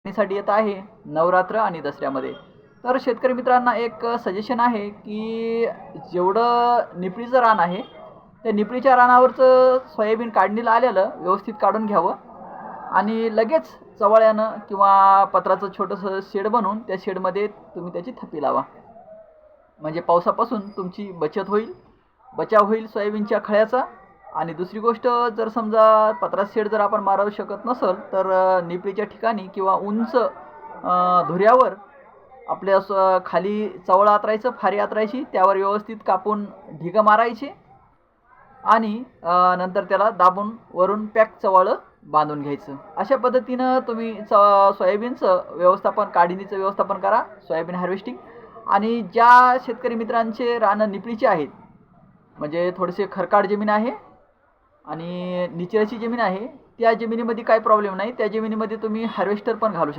साठी येत आहे नवरात्र आणि दसऱ्यामध्ये. तर शेतकरी मित्रांना एक सजेशन आहे की जेवढं निपळीचं रान आहे त्या निपळीच्या रानावरचं सोयाबीन काढणीला आलेलं व्यवस्थित काढून घ्यावं आणि लगेच चवाळ्यानं किंवा पत्राचं छोटंसं शेड बनवून त्या शेडमध्ये तुम्ही त्याची थप्पी लावा. म्हणजे पावसापासून तुमची बचाव होईल सोयाबीनच्या खळ्याचा. आणि दुसरी गोष्ट, जर समजा पत्राचं शेड जर आपण मारू शकत नसेल तर निपळीच्या ठिकाणी किंवा उंच धुऱ्यावर आपल्या खाली चवळा आतरायचं, फारी आतरायची, त्यावर व्यवस्थित कापून ढिगं मारायचे आणि नंतर त्याला दाबून वरून पॅक चवाळं बांधून घ्यायचं. अशा पद्धतीनं तुम्ही सोयाबीनचं काढणीचं व्यवस्थापन करा, सोयाबीन हार्वेस्टिंग. आणि ज्या शेतकरी मित्रांचे रानं निपळीचे आहेत, म्हणजे थोडेसे खरकाट जमीन आहे आणि निचराची जमीन आहे, त्या जमिनीमध्ये काही प्रॉब्लेम नाही. त्या जमिनीमध्ये तुम्ही हार्वेस्टर पण घालू शकता.